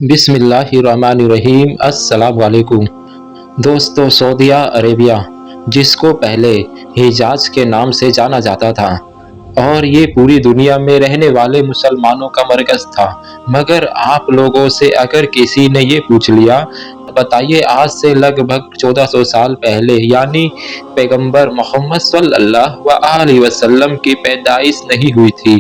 बिस्मिल्लाहिर्रहमानिर्रहीम अस्सलाम वालेकुम। दोस्तों, सऊदी अरेबिया, जिसको पहले हिजाज के नाम से जाना जाता था और ये पूरी दुनिया में रहने वाले मुसलमानों का मरकज़ था। मगर आप लोगों से अगर किसी ने ये पूछ लिया, बताइए आज से लगभग 1400 साल पहले यानी पैगंबर मोहम्मद सल्लल्लाहु अलैहि वसल्लम की पैदाइश नहीं हुई थी,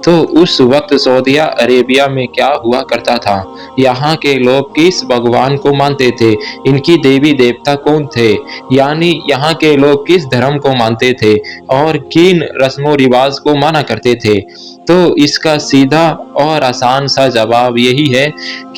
तो उस वक़्त सऊदी अरेबिया में क्या हुआ करता था? यहाँ के लोग किस भगवान को मानते थे? इनकी देवी-देवता कौन थे? यानी यहाँ के लोग किस धर्म को मानते थे और किन रस्मों-रिवाज को माना करते थे? तो इसका सीधा और आसान सा जवाब यही है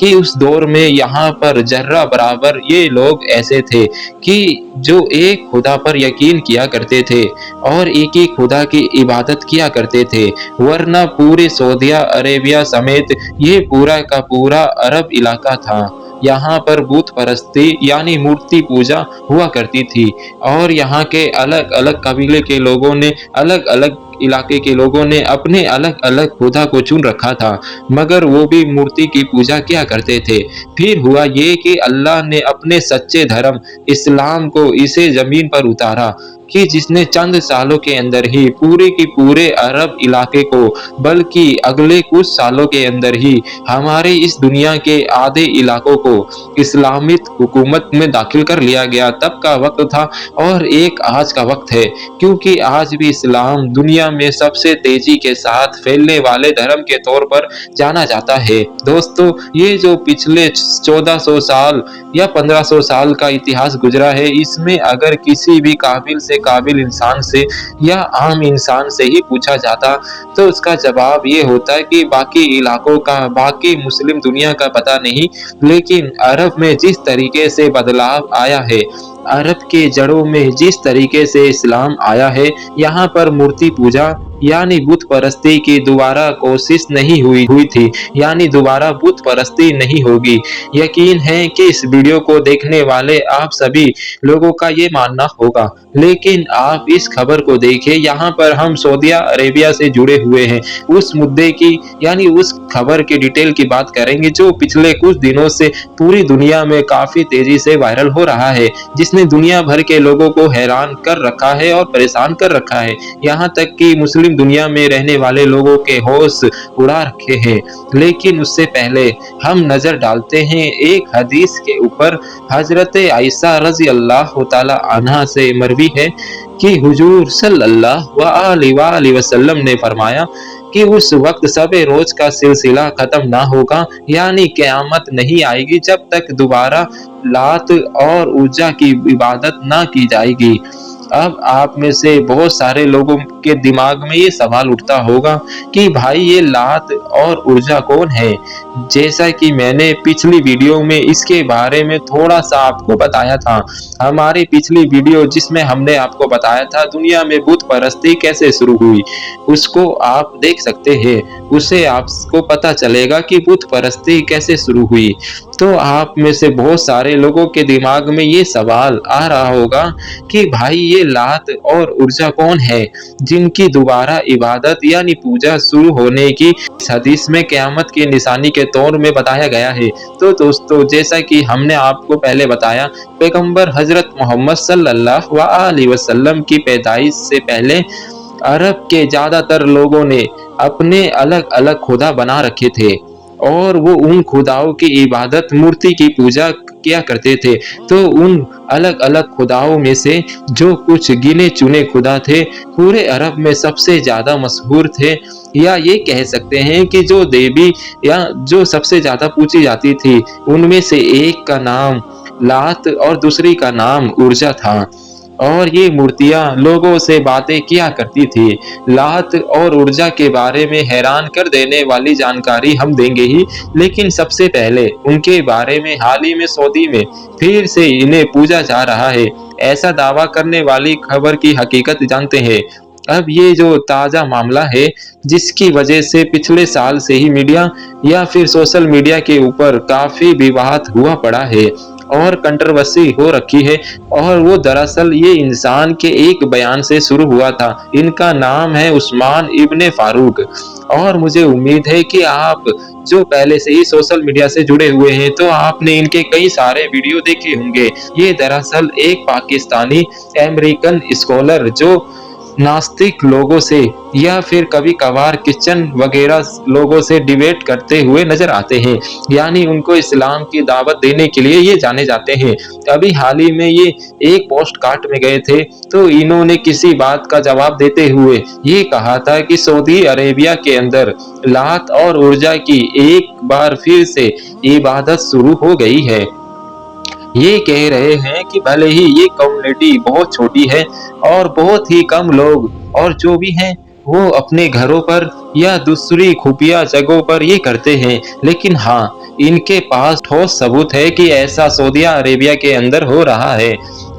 कि उस दौर में यहाँ पर ज़र्रा बराबर ये लोग ऐसे थे कि जो एक खुदा पर यकीन किया करते थे और एक ही खुदा की इबादत किया करते थे। वरना पूरे सऊदी अरेबिया समेत ये पूरा का पूरा अरब इलाका था, यहाँ पर बुत परस्ती यानी मूर्ति पूजा हुआ करती थी और यहाँ के अलग-अलग कबीले के लोगों ने, अलग-अलग इलाके के लोगों ने अपने अलग-अलग खुदा को चुन रखा था, मगर वो भी मूर्ति की पूजा किया करते थे। फिर हुआ ये कि अल्लाह ने अपने सच्चे धर्म इस्लाम को इसे ज़मीन पर उतारा कि जिसने चंद सालों के अंदर ही पूरे के पूरे अरब इलाके को, बल्कि अगले कुछ सालों के अंदर ही हमारे इस दुनिया के आधे इलाकों को इस्लामिक हुकूमत में दाखिल कर लिया गया। तब का वक़्त था और एक आज का वक़्त है, क्योंकि आज भी इस्लाम दुनिया में सबसे तेज़ी के साथ फैलने वाले धर्म के तौर पर जाना जाता है। दोस्तों, ये जो पिछले 1400 साल या 1500 साल का इतिहास गुजरा है, इसमें अगर किसी भी काबिल से काबिल इंसान से या आम इंसान से ही पूछा जाता, तो उसका जवाब ये होता कि बाकी इलाकों का, बाकी मुस्लिम दुनिया का पता नहीं, लेकिन अरब में जिस तरीके से बदलाव आया है, अरब के जड़ों में जिस तरीके से इस्लाम आया है, यहाँ पर मूर्ति पूजा यानी बुत परस्ती की दोबारा कोशिश नहीं हुई थी, यानी दोबारा बुत परस्ती नहीं होगी। यकीन है कि इस वीडियो को देखने वाले आप सभी लोगों का ये मानना होगा, लेकिन आप इस खबर को देखिए, यहाँ पर हम सऊदी अरेबिया से जुड़े हुए हैं। उस मुद्दे की यानी उस खबर की डिटेल की बात करेंगे जो पिछले कुछ दिनों से पूरी दुनिया में काफ़ी तेज़ी से वायरल हो रहा है, जिसने दुनिया भर के लोगों को हैरान कर रखा है और परेशान कर रखा है। यहाँ तक कि मुस्लिम दुनिया में रहने वाले लोगों के होश उड़ा रखे हैं। लेकिन उससे पहले हम नज़र डालते हैं एक हदीस के ऊपर। हज़रत आयशा रज़ी अल्लाह तआला अन्हा से मरवी है कि हुजूर सल्लल्लाहु अलैहि वसल्लम ने फरमाया कि उस वक्त सबे रोज का सिलसिला खत्म ना होगा, यानी क़यामत नहीं आएगी जब तक दोबारा लात और उज्जा की इबादत ना की जाएगी। अब आप में से बहुत सारे लोगों के दिमाग में ये सवाल उठता होगा कि भाई ये लात और उर्जा कौन है? जैसा कि मैंने पिछली वीडियो में इसके बारे में थोड़ा-सा आपको बताया था। हमारी पिछली वीडियो जिसमें हमने आपको बताया था दुनिया में बुत परस्ती कैसे शुरू हुई, उसको आप देख सकते हैं। उससे आपको पता चलेगा कि बुत परस्ती कैसे शुरू हुई। तो आप में से बहुत सारे लोगों के दिमाग में ये सवाल आ रहा होगा कि भाई ये लात और उर्जा कौन है जिनकी दोबारा इबादत यानी पूजा शुरू होने की इस हदीस में क़यामत की निशानी के तौर में बताया गया है। तो दोस्तों, जैसा कि हमने आपको पहले बताया, पैगंबर हज़रत मोहम्मद सल्लल्लाहु अलैहि वसल्लम की पैदाइश से पहले अरब के ज़्यादातर लोगों ने अपने अलग-अलग खुदा बना रखे थे और वो उन खुदाओं की इबादत, मूर्ति की पूजा किया करते थे। तो उन अलग-अलग खुदाओं में से जो कुछ गिने-चुने खुदा थे, पूरे अरब में सबसे ज़्यादा मशहूर थे, या ये कह सकते हैं कि जो देवी या जो सबसे ज़्यादा पूजी जाती थी, उनमें से एक का नाम लात और दूसरी का नाम उर्जा था। और ये मूर्तियाँ लोगों से बातें किया करती थी। लात और उर्जा के बारे में हैरान कर देने वाली जानकारी हम देंगे ही, लेकिन सबसे पहले उनके बारे में हाल ही में सऊदी में फिर से इन्हें पूजा जा रहा है, ऐसा दावा करने वाली खबर की हकीकत जानते हैं। अब ये जो ताज़ा मामला है, जिसकी वजह से पिछले साल से ही मीडिया या फिर सोशल मीडिया के ऊपर काफ़ी विवाद हुआ पड़ा है। और कंट्रोवर्सी हो रखी है। और वो दरअसल ये इंसान के एक बयान से शुरू हुआ था। इनका नाम है उस्मान इब्ने फारूक। और मुझे उम्मीद है कि आप जो पहले से ही सोशल मीडिया से जुड़े हुए हैं तो आपने इनके कई सारे वीडियो देखे होंगे। ये दरअसल एक पाकिस्तानी अमेरिकन स्कॉलर जो नास्तिक लोगों से या फिर कभी कभार क्रिश्चियन वगैरह लोगों से डिबेट करते हुए नजर आते हैं, यानी उनको इस्लाम की दावत देने के लिए ये जाने जाते हैं। अभी हाल ही में ये एक पोस्ट कार्ड में गए थे तो इन्होंने किसी बात का जवाब देते हुए ये कहा था कि सऊदी अरेबिया के अंदर लात और उर्जा की एक बार फिर से इबादत शुरू हो गई है। ये कह रहे हैं कि भले ही ये कम्युनिटी बहुत छोटी है और बहुत ही कम लोग और जो भी हैं वो अपने घरों पर या दूसरी खुफिया जगहों पर ये करते हैं, लेकिन हाँ, इनके पास ठोस सबूत है कि ऐसा सऊदी अरेबिया के अंदर हो रहा है।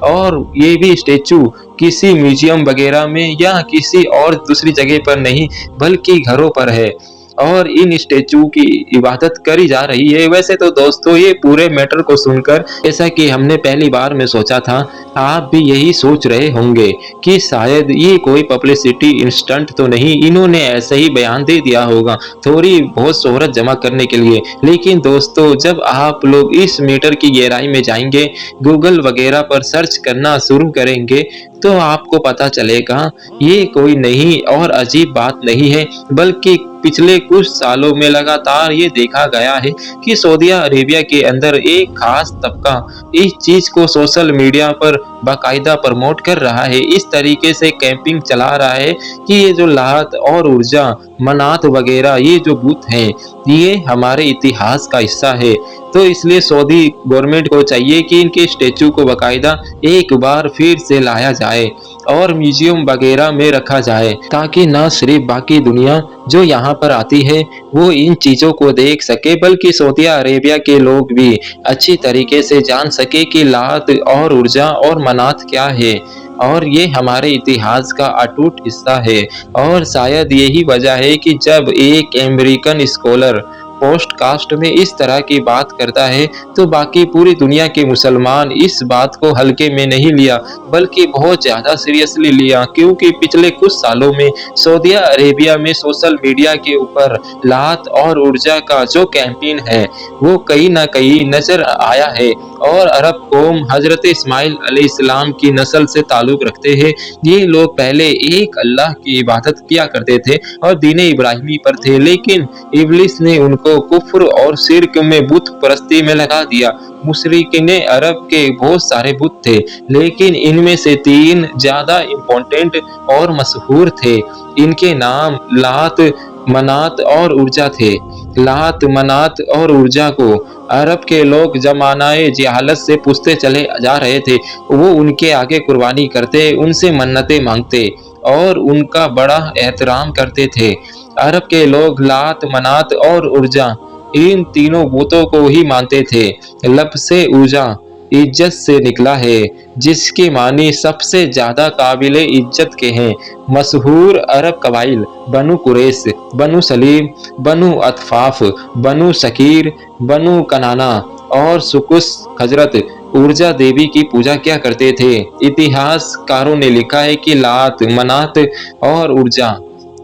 और ये भी स्टेचू किसी म्यूजियम वगैरह में या किसी और दूसरी जगह पर नहीं बल्कि घरों पर है और इन स्टेचू की इबादत करी जा रही है। वैसे तो दोस्तों ये पूरे मैटर को सुनकर जैसा कि हमने पहली बार में सोचा था, आप भी यही सोच रहे होंगे कि शायद ये कोई पब्लिसिटी इंस्टेंट तो नहीं, इन्होंने ऐसे ही बयान दे दिया होगा थोड़ी बहुत शोहरत जमा करने के लिए। लेकिन दोस्तों जब आप लोग इस मैटर की गहराई में जाएंगे, गूगल वगैरह पर सर्च करना शुरू करेंगे तो आपको पता चलेगा ये कोई नई और अजीब बात नहीं है, बल्कि पिछले कुछ सालों में लगातार ये देखा गया है कि सऊदी अरेबिया के अंदर एक खास तबका इस चीज को सोशल मीडिया पर बाकायदा प्रमोट कर रहा है। इस तरीके से कैंपिंग चला रहा है कि ये जो लात और ऊर्जा मनात वगैरह ये जो बुत हैं ये हमारे इतिहास का हिस्सा है। तो इसलिए सऊदी गवर्नमेंट को चाहिए कि इनके स्टेचू को बाकायदा एक बार फिर से लाया जाए और म्यूजियम वगैरह में रखा जाए, ताकि न सिर्फ बाकी दुनिया जो यहाँ पर आती है वो इन चीज़ों को देख सके, बल्कि सऊदी अरेबिया के लोग भी अच्छी तरीके से जान सके कि लात और ऊर्जा और मनात क्या है और ये हमारे इतिहास का अटूट हिस्सा है। और शायद यही वजह है कि जब एक अमेरिकन स्कॉलर पोस्टकास्ट में इस तरह की बात करता है तो बाकी पूरी दुनिया के मुसलमान इस बात को हल्के में नहीं लिया बल्कि बहुत ज्यादा सीरियसली लिया, क्योंकि पिछले कुछ सालों में सऊदी अरेबिया में सोशल मीडिया के ऊपर लात और ऊर्जा का जो कैंपेन है वो कहीं ना कहीं नजर आया है। और अरब कौम हजरत इस्माइल अलैहिस्सलाम की नस्ल से ताल्लुक रखते हैं। ये लोग पहले एक अल्लाह की इबादत किया करते थे और दीन इब्राहिमी पर थे, लेकिन इब्लिस ने उनको कुफ्र और शिर्क में बुत परस्ती में लगा दिया। मुशरिकीन अरब के बहुत सारे बुत थे, लेकिन इनमें से 3 ज्यादा इम्पोर्टेंट और मशहूर थे। इनके नाम लात, मनात और ऊर्जा थे। लात, मनात और ऊर्जा को अरब के लोग जमानाए जहालत से पूछते चले जा रहे थे। वो उनके आगे कुर्बानी करते, उनसे मन्नतें मांगते और उनका बड़ा एहतराम करते थे। अरब के लोग लात, मनात और ऊर्जा इन तीनों बुतों को ही मानते थे। लफ्ज़ से ऊर्जा इज्जत से निकला है, जिसके मानी सबसे ज्यादा काबिले इज्जत के हैं। मशहूर अरब कबाइल बनु कुरैश, बनु सलीम, बनु अतफाफ, बनु शकीर, बनु कनाना और सुकुस हजरत ऊर्जा देवी की पूजा किया करते थे। इतिहासकारों ने लिखा है कि लात, मनात और ऊर्जा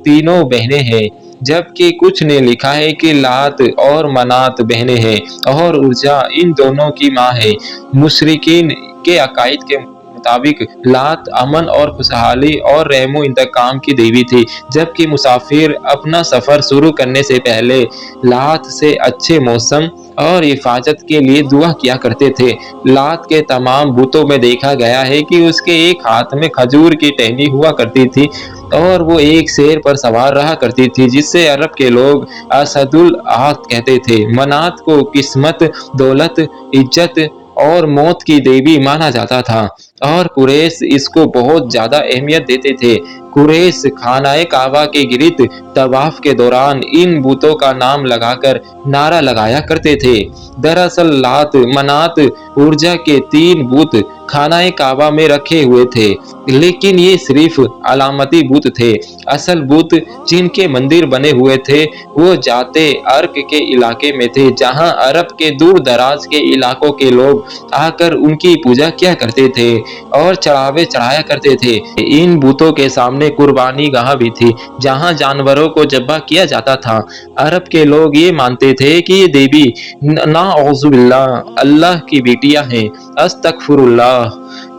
तीनों बहनें हैं, जबकि कुछ ने लिखा है कि लात और मनात बहनें हैं और ऊर्जा इन दोनों की माँ है। मुशरिकीन के अकायद के मुताबिक लात अमन और खुशहाली और रहमो इंतकाम की देवी थी, जबकि मुसाफिर अपना सफर शुरू करने से पहले लात से अच्छे मौसम और हिफाजत के लिए दुआ किया करते थे। लात के तमाम बुतों में देखा गया है कि उसके एक हाथ में खजूर की टहनी हुआ करती थी और वो एक शेर पर सवार रहा करती थी, जिससे अरब के लोग असदुल आहद कहते थे। मनात को किस्मत, दौलत, इज्जत और मौत की देवी माना जाता था और कुरैश इसको बहुत ज्यादा अहमियत देते थे। कुरैश खानाए काबा के गिर्द तवाफ के दौरान इन बूतों का नाम लगाकर नारा लगाया करते थे। दरअसल लात, मनात, ऊर्जा के 3 बूत खानाए काबा में रखे हुए थे, लेकिन ये सिर्फ अलामती बूत थे। असल बूत जिनके मंदिर बने हुए थे वो जाते अर्क के इलाके में थे, जहां अरब के दूर दराज के इलाकों के लोग आकर उनकी पूजा किया करते थे और चढ़ावे चढ़ाया करते थे। इन बूतों के सामने कुर्बानी गाह भी थी, जहां जानवरों को ज़ब्ह किया जाता था। अरब के लोग ये मानते थे कि ये देवी नाउज़ुबिल्लाह अल्लाह की बेटियां हैं, अस्तगफिरुल्लाह।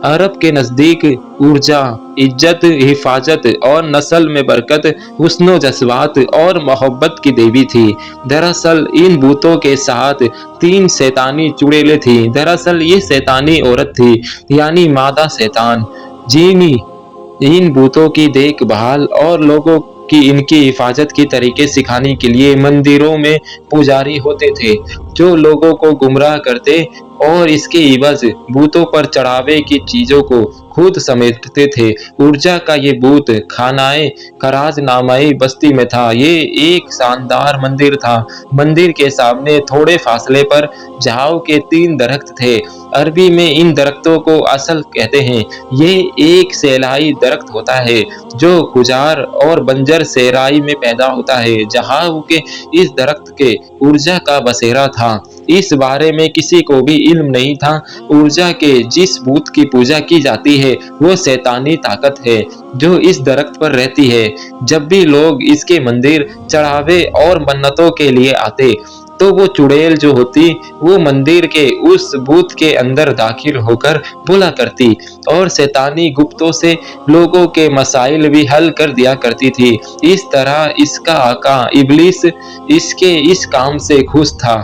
अरब के नजदीक ऊर्जा, इज्जत, हिफाजत और नस्ल में बरकत, हुस्न जज्बात और मोहब्बत की देवी थी। दरअसल इन भूतों के साथ 3 शैतानी चुड़ैलें थीं। दरअसल ये शैतानी औरत थी, यानी मादा शैतान। जीनी इन भूतों की देखभाल और लोगों की इनकी हिफाजत की तरीके सिखाने के लिए मंदिरों में पुजारी होते थे, जो लोगों को गुमराह करते और इसके इवज भूतों पर चढ़ावे की चीजों को खुद समेटते थे। ऊर्जा का ये भूत खानाए खराज नामाई बस्ती में था। ये एक शानदार मंदिर था। मंदिर के सामने थोड़े फासले पर झाव के 3 दरख्त थे। अरबी में इन दरख्तों को असल कहते हैं। ये एक सेलाई दरख्त होता है जो खुजार और बंजर सेराई में पैदा होता है। जहां के इस दरख्त के ऊर्जा का बसेरा था, इस बारे में किसी को भी इल्म नहीं था। ऊर्जा के जिस भूत की पूजा की जाती है वो शैतानी ताकत है जो इस दरख्त पर रहती है। जब भी लोग इसके मंदिर, चढ़ावे और मन्नतों के लिए आते तो वो चुड़ैल जो होती वो मंदिर के उस बूथ के अंदर दाखिल होकर बोला करती और शैतानी गुप्तों से लोगों के मसाइल भी हल कर दिया करती थी। इस तरह इसका आका इब्लिस इसके इस काम से खुश था।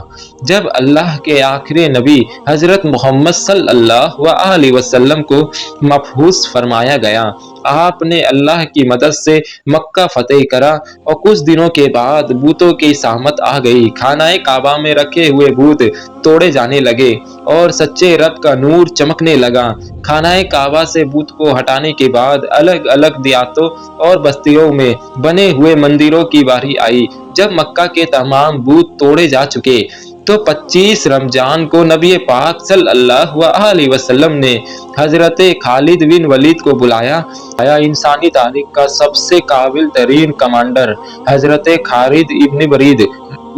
जब अल्लाह के आखिरी नबी हजरत मोहम्मद सल्लल्लाहु अलैहि वसल्लम को मबऊस फरमाया गया, आपने अल्लाह की मदद से मक्का फतेह करा और कुछ दिनों के बाद भूतों की सामत आ गई। खानाए काबा में रखे हुए भूत तोड़े जाने लगे और सच्चे रब का नूर चमकने लगा। खानाए काबा से भूत को हटाने के बाद अलग अलग दियातों और बस्तियों में बने हुए मंदिरों की बारी आई। जब मक्का के तमाम भूत तोड़े जा चुके तो 25 रमजान को नबी पाक सल्लल्लाहु अलैहि वसल्लम ने हजरत खालिद बिन वलीद को बुलाया। इंसानी तारीख का सबसे काबिल तरीन कमांडर हजरत खालिद इब्न वलीद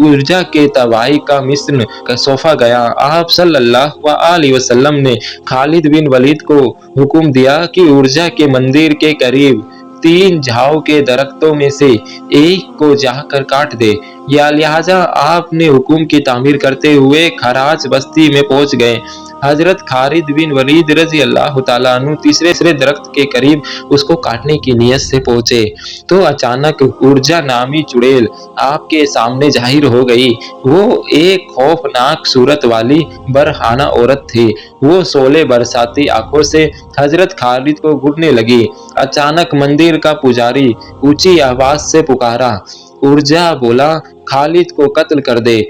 ऊर्जा के तबाही का मिशन सौंपा गया। आप सल्लल्लाहु अलैहि वसल्लम ने खालिद बिन वलीद को हुक्म दिया कि ऊर्जा के मंदिर के करीब 3 झाव के दरख्तों में से एक को जाकर काट दे। या लिहाजा आपने हुक्म की तामीर करते हुए खराज बस्ती में पहुंच गए। हजरत खालिद बिन वलीद रजी अल्लाह तआला अन्हु तीसरे दरख्त के करीब उसको काटने की नियत से पहुंचे तो अचानक ऊर्जा नामी चुड़ैल आपके सामने जाहिर हो गई। वो एक खौफनाक सूरत वाली बरहाना औरत थी। वो शोले बरसाती आंखों से हजरत खालिद को घूरने लगी। अचानक मंदिर का पुजारी ऊंची आवाज से पुकारा। ऊर्जा बोला, खालिद को कत्ल कर दे।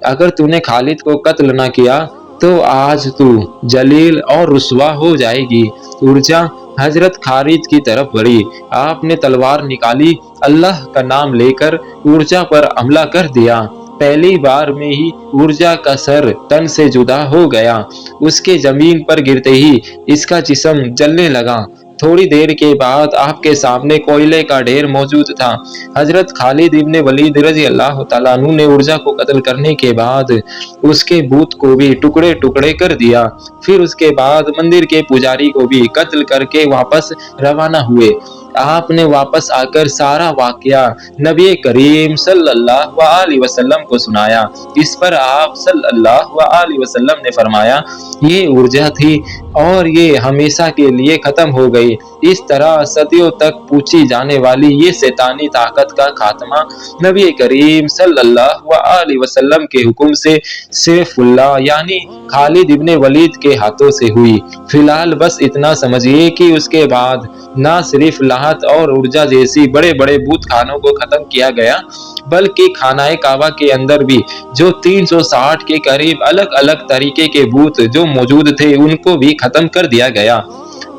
अगर तूने खालिद को कत्ल न किया तो आज तू जलील और रुसवा हो जाएगी। ऊर्जा हजरत खालिद की तरफ बढ़ी। आपने तलवार निकाली, अल्लाह का नाम लेकर ऊर्जा पर हमला कर दिया। पहली बार में ही ऊर्जा का सर तन से जुदा हो गया। उसके जमीन पर गिरते ही इसका जिस्म जलने लगा। थोड़ी देर के बाद आपके सामने कोयले का ढेर मौजूद था। हजरत खालिद इब्न वलीद रजी अल्लाह तआला अन्हु ने ऊर्जा को कत्ल करने के बाद उसके भूत को भी टुकड़े टुकड़े कर दिया। फिर उसके बाद मंदिर के पुजारी को भी कत्ल करके वापस रवाना हुए। आपने वापस आकर सारा वाकया नबी करीम सल्लल्लाहु अलैहि वसल्लम को सुनाया। इस पर आप सल्लल्लाहु अलैहि वसल्लम ने फरमाया, ये ऊर्जा थी और ये हमेशा के लिए खत्म हो गई। इस तरह सदियों तक पूछी जाने वाली ये शैतानी ताकत का खात्मा नबी करीम सल्लल्लाहु अलैहि वसल्लम के हुक्म से सैफुल्लाह यानी खालिद इब्न वलीद के हाथों से हुई। फिलहाल बस इतना समझिए कि उसके बाद न सिर्फ लाहत और ऊर्जा जैसी बड़े बड़े बूत खानों को खत्म किया गया, बल्कि खानाए काबा के अंदर भी जो 360 के करीब अलग अलग तरीके के बूत जो मौजूद थे उनको भी खत्म कर दिया गया।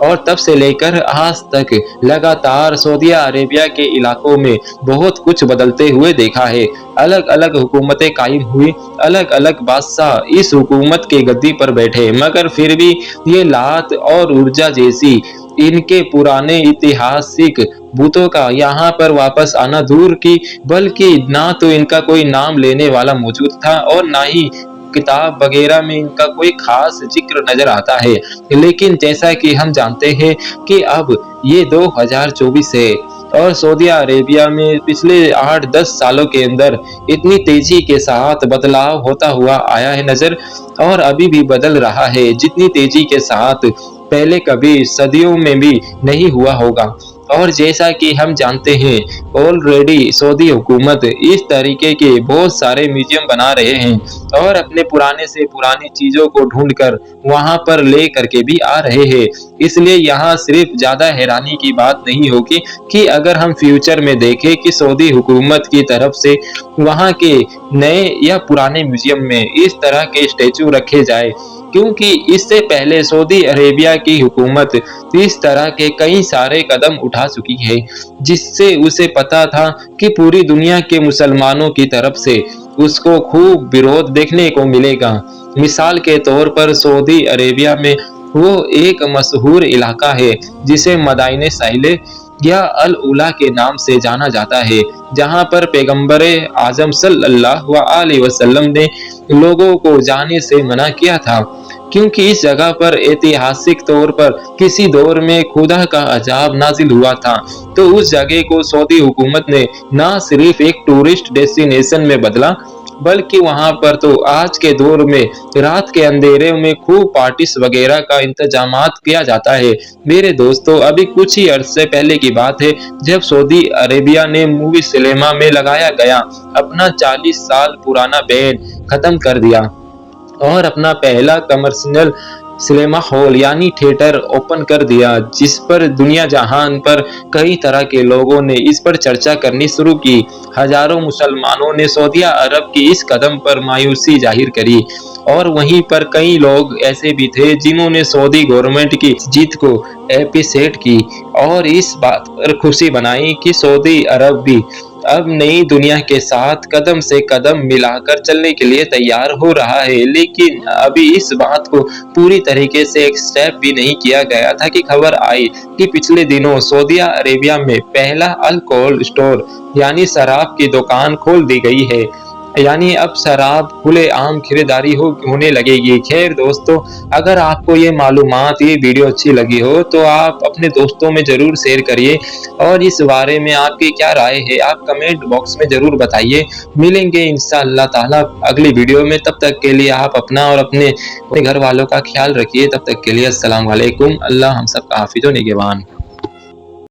और तब से लेकर आज तक लगातार सऊदी अरेबिया के इलाकों में बहुत कुछ बदलते हुए देखा है। अलग-अलग हुकूमतें कायम हुई, अलग-अलग बादशाह इस हुकूमत के गद्दी पर बैठे, मगर फिर भी ये लात और ऊर्जा जैसी इनके पुराने ऐतिहासिक भूतों का यहाँ पर वापस आना दूर की, बल्कि ना तो इनका कोई नाम लेने वाला मौजूद था और ना ही किताब वगैरह में इनका कोई खास जिक्र नजर आता है। लेकिन जैसा कि हम जानते हैं कि अब ये 2024 है और सऊदी अरेबिया में पिछले 8-10 सालों के अंदर इतनी तेजी के साथ बदलाव होता हुआ आया है नजर, और अभी भी बदल रहा है जितनी तेजी के साथ पहले कभी सदियों में भी नहीं हुआ होगा। और जैसा कि हम जानते हैं, ऑलरेडी सऊदी हुकूमत इस तरीके के बहुत सारे म्यूजियम बना रहे हैं और अपने पुराने से पुरानी चीज़ों को ढूँढकर वहाँ पर ले करके भी आ रहे हैं। इसलिए यहाँ सिर्फ ज़्यादा हैरानी की बात नहीं होगी कि अगर हम फ्यूचर में देखें कि सऊदी हुकूमत की तरफ से वहाँ के नए या पुराने म्यूजियम में इस तरह के स्टैचू रखे जाए, क्योंकि इससे पहले सऊदी अरेबिया की हुकूमत इस तरह के कई सारे कदम उठा चुकी है, जिससे उसे पता था कि पूरी दुनिया के मुसलमानों की तरफ से उसको खूब विरोध देखने को मिलेगा। मिसाल के तौर पर सऊदी अरेबिया में वो एक मशहूर इलाका है जिसे मदाइने साहिले या अल उला के नाम से जाना जाता है, जहाँ पर पैगंबरे आजम सल्लल्लाहु अलैहि वसल्लम ने लोगों को जाने से मना किया था, क्योंकि इस जगह पर ऐतिहासिक तौर पर किसी दौर में खुदा का अजाब नाजिल हुआ था। तो उस जगह को सऊदी हुकूमत ने ना सिर्फ एक टूरिस्ट डेस्टिनेशन में बदला, बल्कि वहां पर तो आज के दौर में रात के अंधेरे में खूब पार्टीज वगैरह का इंतजामात किया जाता है। मेरे दोस्तों, अभी कुछ ही अरसे पहले की बात है जब सऊदी अरेबिया ने मूवी सिनेमा में लगाया गया अपना 40 साल पुराना बैन खत्म कर दिया और अपना पहला कमर्शियल सिनेमा हॉल यानी थिएटर ओपन कर दिया, जिस पर दुनिया जहान पर कई तरह के लोगों ने इस पर चर्चा करनी शुरू की। हजारों मुसलमानों ने सऊदी अरब की इस कदम पर मायूसी जाहिर करी और वहीं पर कई लोग ऐसे भी थे जिन्होंने सऊदी गवर्नमेंट की जीत को एप्रिशिएट की और इस बात पर खुशी बनाई कि सऊदी अरब भी अब नई दुनिया के साथ कदम से कदम मिलाकर चलने के लिए तैयार हो रहा है। लेकिन अभी इस बात को पूरी तरीके से एक्सेप्ट भी नहीं किया गया था कि खबर आई कि पिछले दिनों सऊदी अरेबिया में पहला अल्कोहल स्टोर यानी शराब की दुकान खोल दी गई है, यानी अब शराब खुलेआम खरीदारी होने लगेगी। खैर दोस्तों, अगर आपको ये मालूमात, ये वीडियो अच्छी लगी हो तो आप अपने दोस्तों में ज़रूर शेयर करिए और इस बारे में आपकी क्या राय है आप कमेंट बॉक्स में ज़रूर बताइए। मिलेंगे इंशाअल्लाह ताला अगली वीडियो में, तब तक के लिए आप अपना और अपने घर वालों का ख्याल रखिए। तब तक के लिए अस्सलाम वालेकुम। अल्लाह हम सब का हाफिज़ व निगहबान।